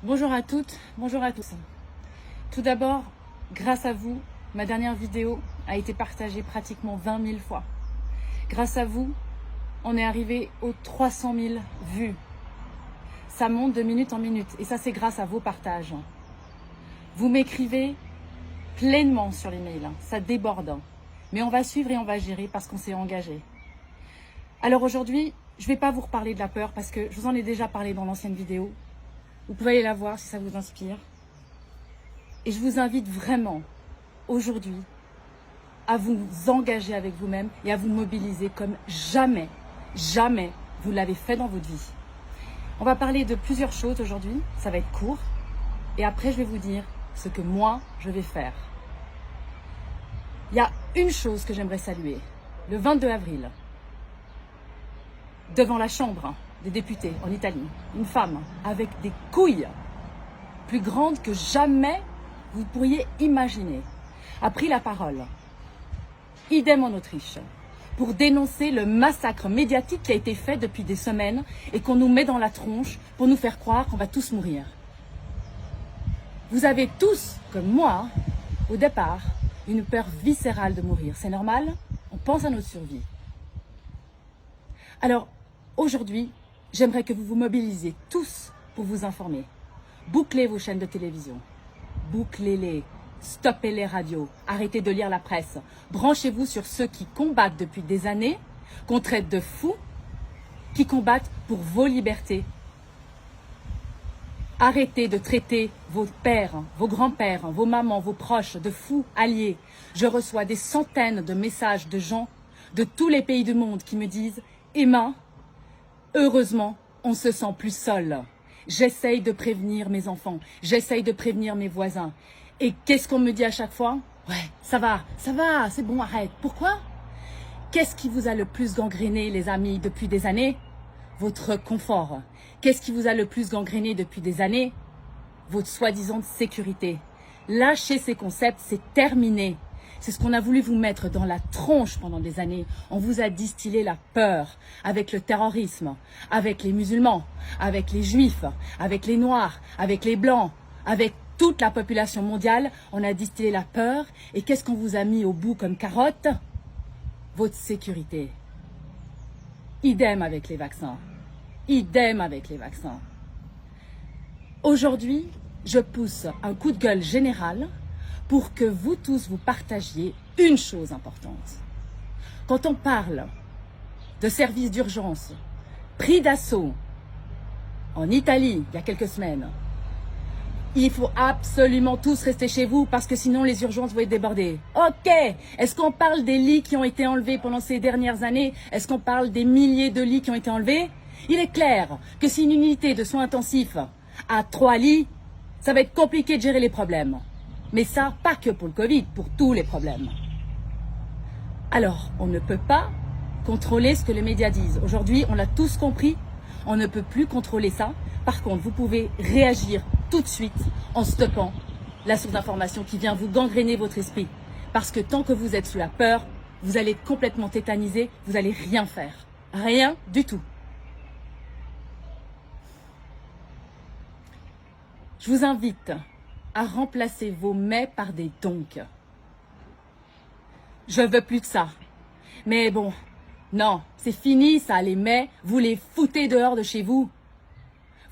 Bonjour à toutes, bonjour à tous. Tout d'abord, grâce à vous, ma dernière vidéo a été partagée pratiquement 20 000 fois. Grâce à vous, on est arrivé aux 300 000 vues. Ça monte de minute en minute et ça c'est grâce à vos partages. Vous m'écrivez pleinement sur les mails, ça déborde. Mais on va suivre et on va gérer parce qu'on s'est engagé. Alors aujourd'hui, je ne vais pas vous reparler de la peur parce que je vous en ai déjà parlé dans l'ancienne vidéo. Vous pouvez aller la voir si ça vous inspire. Et je vous invite vraiment, aujourd'hui, à vous engager avec vous-même et à vous mobiliser comme jamais, jamais vous l'avez fait dans votre vie. On va parler de plusieurs choses aujourd'hui, ça va être court. Et après, je vais vous dire ce que moi, je vais faire. Il y a une chose que j'aimerais saluer. Le 22 avril, devant la Chambre des députés en Italie, une femme avec des couilles plus grandes que jamais vous pourriez imaginer, a pris la parole, idem en Autriche, pour dénoncer le massacre médiatique qui a été fait depuis des semaines et qu'on nous met dans la tronche pour nous faire croire qu'on va tous mourir. Vous avez tous, comme moi, au départ, une peur viscérale de mourir. C'est normal, on pense à notre survie. Alors, aujourd'hui, j'aimerais que vous vous mobilisiez tous pour vous informer. Bouclez vos chaînes de télévision. Bouclez-les. Stoppez les radios. Arrêtez de lire la presse. Branchez-vous sur ceux qui combattent depuis des années, qu'on traite de fous, qui combattent pour vos libertés. Arrêtez de traiter vos pères, vos grands-pères, vos mamans, vos proches de fous alliés. Je reçois des centaines de messages de gens de tous les pays du monde qui me disent « Emma, heureusement, on se sent plus seul. J'essaye de prévenir mes enfants, j'essaye de prévenir mes voisins. Et qu'est-ce qu'on me dit à chaque fois? Ouais, ça va, c'est bon, arrête. Pourquoi? Qu'est-ce qui vous a le plus gangréné, les amis, depuis des années? Votre confort. Qu'est-ce qui vous a le plus gangréné depuis des années? Votre soi-disant sécurité. Lâchez ces concepts, c'est terminé. C'est ce qu'on a voulu vous mettre dans la tronche pendant des années. On vous a distillé la peur avec le terrorisme, avec les musulmans, avec les juifs, avec les noirs, avec les blancs, avec toute la population mondiale. On a distillé la peur. Et qu'est-ce qu'on vous a mis au bout comme carotte? Votre sécurité. Idem avec les vaccins. Idem avec les vaccins. Aujourd'hui, je pousse un coup de gueule général pour que vous tous vous partagiez une chose importante. Quand on parle de services d'urgence pris d'assaut en Italie il y a quelques semaines, il faut absolument tous rester chez vous parce que sinon les urgences vont être débordées. Ok, est-ce qu'on parle des lits qui ont été enlevés pendant ces dernières années? Est-ce qu'on parle des milliers de lits qui ont été enlevés? Il est clair que si une unité de soins intensifs a 3 lits, ça va être compliqué de gérer les problèmes. Mais ça, pas que pour le Covid, pour tous les problèmes. Alors, on ne peut pas contrôler ce que les médias disent. Aujourd'hui, on l'a tous compris, on ne peut plus contrôler ça. Par contre, vous pouvez réagir tout de suite en stoppant la source d'information qui vient vous gangréner votre esprit. Parce que tant que vous êtes sous la peur, vous allez être complètement tétanisé, vous n'allez rien faire. Rien du tout. Je vous invite à remplacer vos mais par des donc. Je veux plus de ça. Mais bon, non, c'est fini ça, les mais, vous les foutez dehors de chez vous.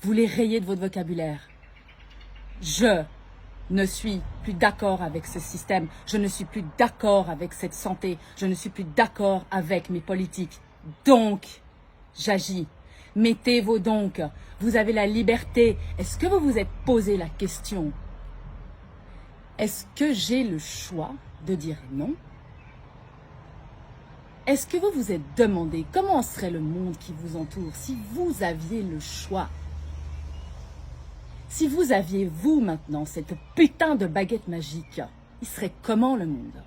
Vous les rayez de votre vocabulaire. Je ne suis plus d'accord avec ce système. Je ne suis plus d'accord avec cette santé. Je ne suis plus d'accord avec mes politiques. Donc, j'agis. Mettez vos donc. Vous avez la liberté. Est-ce que vous vous êtes posé la question? Est-ce que j'ai le choix de dire non? Est-ce que vous vous êtes demandé comment serait le monde qui vous entoure si vous aviez le choix? Si vous aviez, vous, maintenant, cette putain de baguette magique, il serait comment le monde?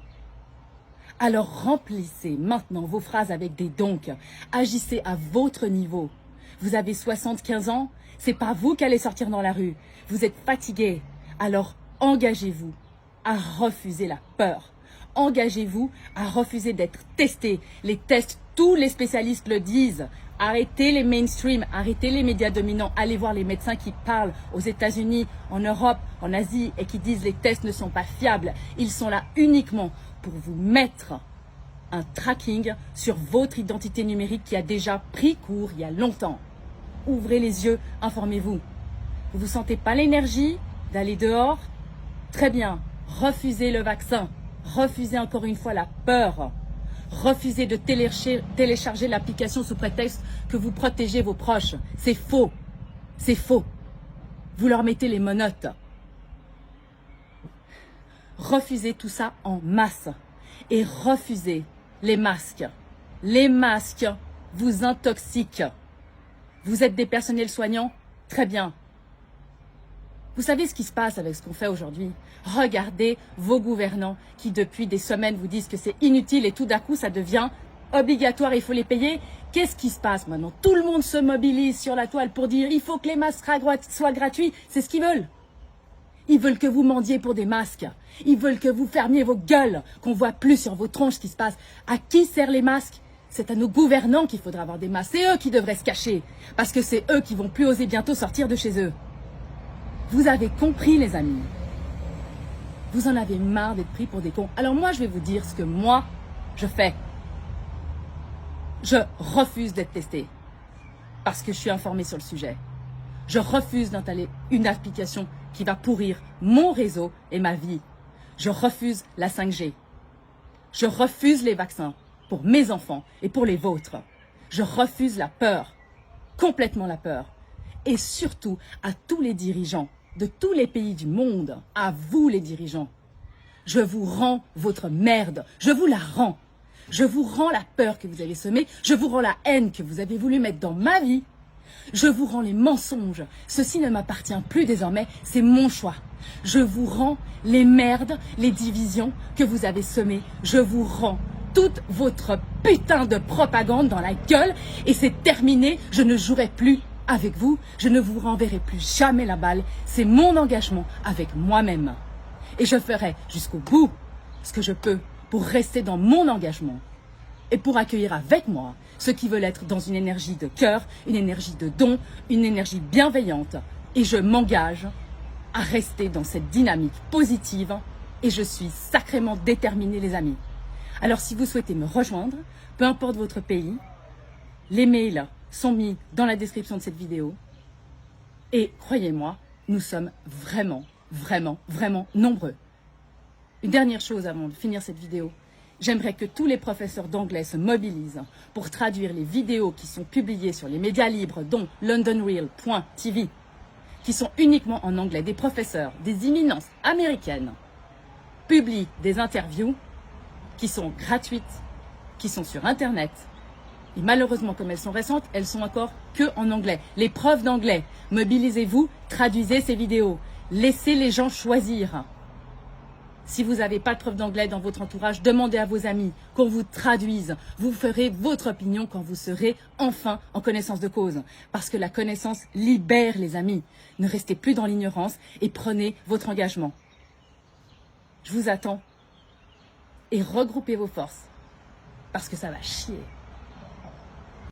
Alors remplissez maintenant vos phrases avec des donc. Agissez à votre niveau. Vous avez 75 ans, c'est pas vous qui allez sortir dans la rue. Vous êtes fatigué. Alors engagez-vous à refuser la peur. Engagez-vous à refuser d'être testé. Les tests, tous les spécialistes le disent. Arrêtez les mainstream, arrêtez les médias dominants. Allez voir les médecins qui parlent aux États-Unis, en Europe, en Asie et qui disent les tests ne sont pas fiables. Ils sont là uniquement pour vous mettre un tracking sur votre identité numérique qui a déjà pris cours il y a longtemps. Ouvrez les yeux, informez-vous. Vous ne sentez pas l'énergie d'aller dehors? Très bien, refusez le vaccin. Refusez encore une fois la peur. Refusez de télécharger l'application sous prétexte que vous protégez vos proches. C'est faux. C'est faux. Vous leur mettez les menottes. Refusez tout ça en masse. Et refusez les masques. Les masques vous intoxiquent. Vous êtes des personnels soignants? Très bien. Vous savez ce qui se passe avec ce qu'on fait aujourd'hui? Regardez vos gouvernants qui depuis des semaines vous disent que c'est inutile et tout d'un coup ça devient obligatoire, il faut les payer. Qu'est-ce qui se passe maintenant? Tout le monde se mobilise sur la toile pour dire il faut que les masques soient gratuits. C'est ce qu'ils veulent. Ils veulent que vous mendiez pour des masques. Ils veulent que vous fermiez vos gueules, qu'on voit plus sur vos tronches ce qui se passe. À qui servent les masques? C'est à nos gouvernants qu'il faudra avoir des masques. C'est eux qui devraient se cacher parce que c'est eux qui vont plus oser bientôt sortir de chez eux. Vous avez compris, les amis. Vous en avez marre d'être pris pour des cons. Alors moi, je vais vous dire ce que moi, je fais. Je refuse d'être testé parce que je suis informée sur le sujet. Je refuse d'installer une application qui va pourrir mon réseau et ma vie. Je refuse la 5G. Je refuse les vaccins pour mes enfants et pour les vôtres. Je refuse la peur, complètement la peur. Et surtout à tous les dirigeants de tous les pays du monde, à vous les dirigeants. Je vous rends votre merde, je vous la rends. Je vous rends la peur que vous avez semée, je vous rends la haine que vous avez voulu mettre dans ma vie. Je vous rends les mensonges, ceci ne m'appartient plus désormais, c'est mon choix. Je vous rends les merdes, les divisions que vous avez semées. Je vous rends toute votre putain de propagande dans la gueule et c'est terminé, je ne jouerai plus avec vous, je ne vous renverrai plus jamais la balle. C'est mon engagement avec moi-même. Et je ferai jusqu'au bout ce que je peux pour rester dans mon engagement et pour accueillir avec moi ceux qui veulent être dans une énergie de cœur, une énergie de don, une énergie bienveillante. Et je m'engage à rester dans cette dynamique positive et je suis sacrément déterminée, les amis. Alors si vous souhaitez me rejoindre, peu importe votre pays, les mails sont mis dans la description de cette vidéo. Et croyez-moi, nous sommes vraiment, vraiment, vraiment nombreux. Une dernière chose avant de finir cette vidéo. J'aimerais que tous les professeurs d'anglais se mobilisent pour traduire les vidéos qui sont publiées sur les médias libres, dont londonreal.tv, qui sont uniquement en anglais. Des professeurs, des éminences américaines publient des interviews qui sont gratuites, qui sont sur Internet. Et malheureusement, comme elles sont récentes, elles sont encore que en anglais. Les profs d'anglais, mobilisez-vous, traduisez ces vidéos. Laissez les gens choisir. Si vous n'avez pas de prof d'anglais dans votre entourage, demandez à vos amis qu'on vous traduise. Vous ferez votre opinion quand vous serez enfin en connaissance de cause. Parce que la connaissance libère, les amis. Ne restez plus dans l'ignorance et prenez votre engagement. Je vous attends. Et regroupez vos forces. Parce que ça va chier.